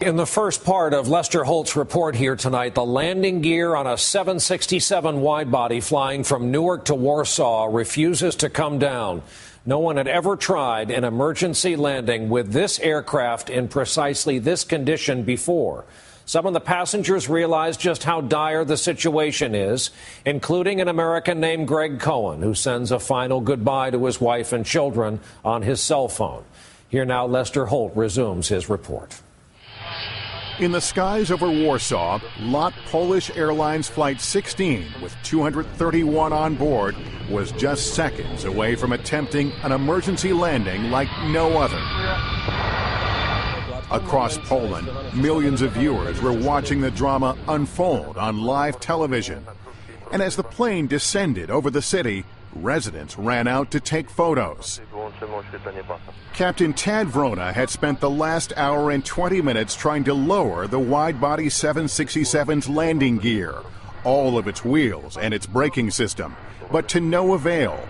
In the first part of Lester Holt's report here tonight, the landing gear on a 767 wide-body flying from Newark to Warsaw refuses to come down. No one had ever tried an emergency landing with this aircraft in precisely this condition before. Some of the passengers realized just how dire the situation is, including an American named Greg Cohen, who sends a final goodbye to his wife and children on his cell phone. Here now, Lester Holt resumes his report. In the skies over Warsaw, LOT Polish Airlines Flight 16, with 231 on board, was just seconds away from attempting an emergency landing like no other. Across Poland, millions of viewers were watching the drama unfold on live television. And as the plane descended over the city, residents ran out to take photos. Captain Tad Vrona had spent the last hour and 20 minutes trying to lower the wide-body 767's landing gear, all of its wheels and its braking system, but to no avail.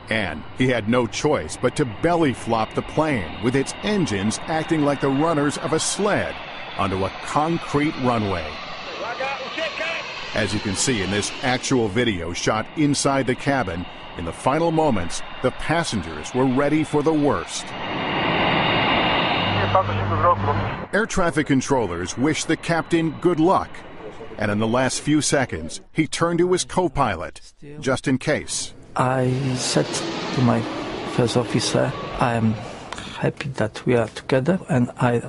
And he had no choice but to belly flop the plane, with its engines acting like the runners of a sled onto a concrete runway. As you can see in this actual video shot inside the cabin, in the final moments, the passengers were ready for the worst. Air traffic controllers wished the captain good luck. And in the last few seconds, he turned to his co-pilot, just in case. I said to my first officer, I'm happy that we are together. And I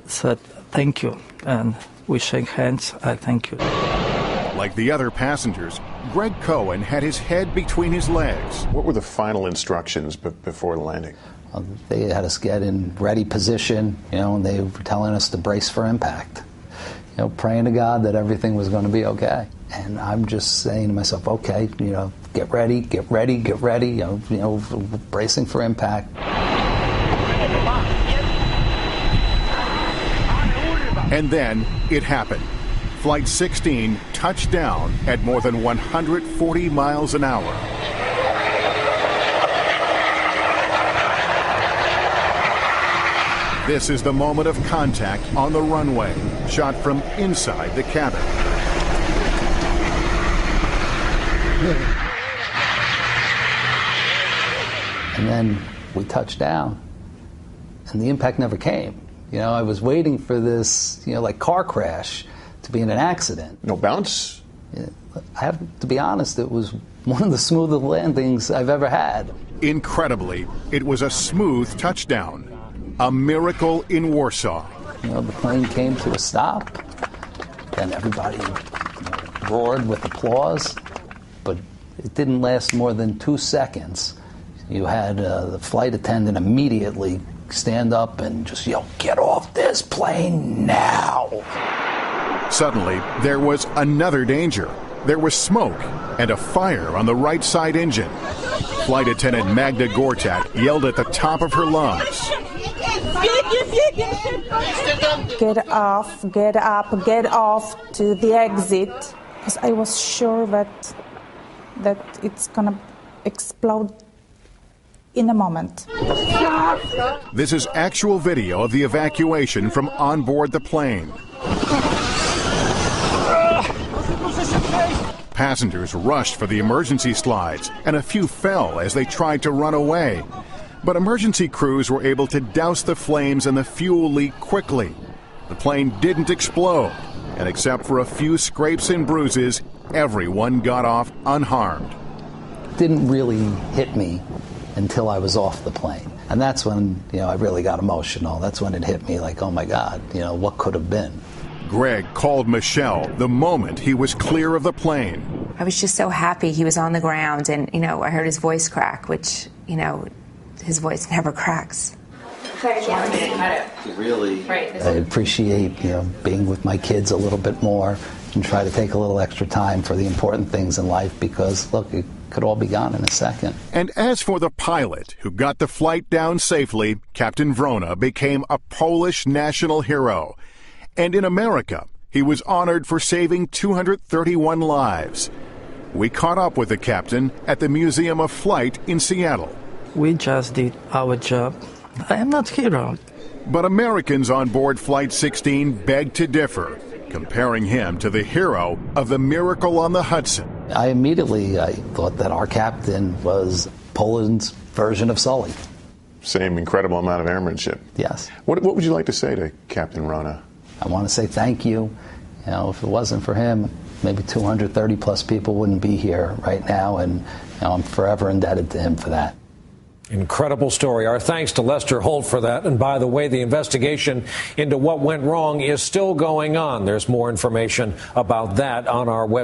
said, thank you. And we shake hands. I thank you. Like the other passengers, Greg Cohen had his head between his legs. What were the final instructions before landing? They had us get in ready position, and they were telling us to brace for impact. Praying to God that everything was going to be okay. And I'm just saying to myself, okay, get ready, get ready, get ready, bracing for impact. And then it happened. Flight 16 touched down at more than 140 miles an hour. This is the moment of contact on the runway, shot from inside the cabin. And then we touched down, and the impact never came. I was waiting for this, like car crash to be in an accident. No bounce? I have to be honest, it was one of the smoothest landings I've ever had. Incredibly, it was a smooth touchdown. A miracle in Warsaw. The plane came to a stop, and everybody roared with applause, but it didn't last more than 2 seconds. You had the flight attendant immediately stand up and just yell, "Get off this plane now!" Suddenly, there was another danger. There was smoke and a fire on the right side engine. Flight attendant Magda Gortat yelled at the top of her lungs. Get off, get up, get off to the exit. Because I was sure that it's going to explode in a moment. This is actual video of the evacuation from on board the plane. Passengers rushed for the emergency slides, and a few fell as they tried to run away. But emergency crews were able to douse the flames and the fuel leak quickly. The plane didn't explode, and except for a few scrapes and bruises, everyone got off unharmed. It didn't really hit me until I was off the plane. And that's when, I really got emotional. That's when it hit me like, oh my God, what could have been? Greg called Michelle the moment he was clear of the plane. I was just so happy he was on the ground, and, I heard his voice crack, which, his voice never cracks. Really, I appreciate, being with my kids a little bit more and try to take a little extra time for the important things in life because, look, it could all be gone in a second. And as for the pilot who got the flight down safely, Captain Vrona became a Polish national hero. And in America, he was honored for saving 231 lives. We caught up with the captain at the Museum of Flight in Seattle. We just did our job. I am not hero. But Americans on board Flight 16 beg to differ, comparing him to the hero of the Miracle on the Hudson. I thought that our captain was Poland's version of Sully. Same incredible amount of airmanship. Yes. What would you like to say to Captain Rona? I want to say thank you. You know, if it wasn't for him, maybe 230 plus people wouldn't be here right now, and I'm forever indebted to him for that. Incredible story. Our thanks to Lester Holt for that. And by the way, the investigation into what went wrong is still going on. There's more information about that on our website.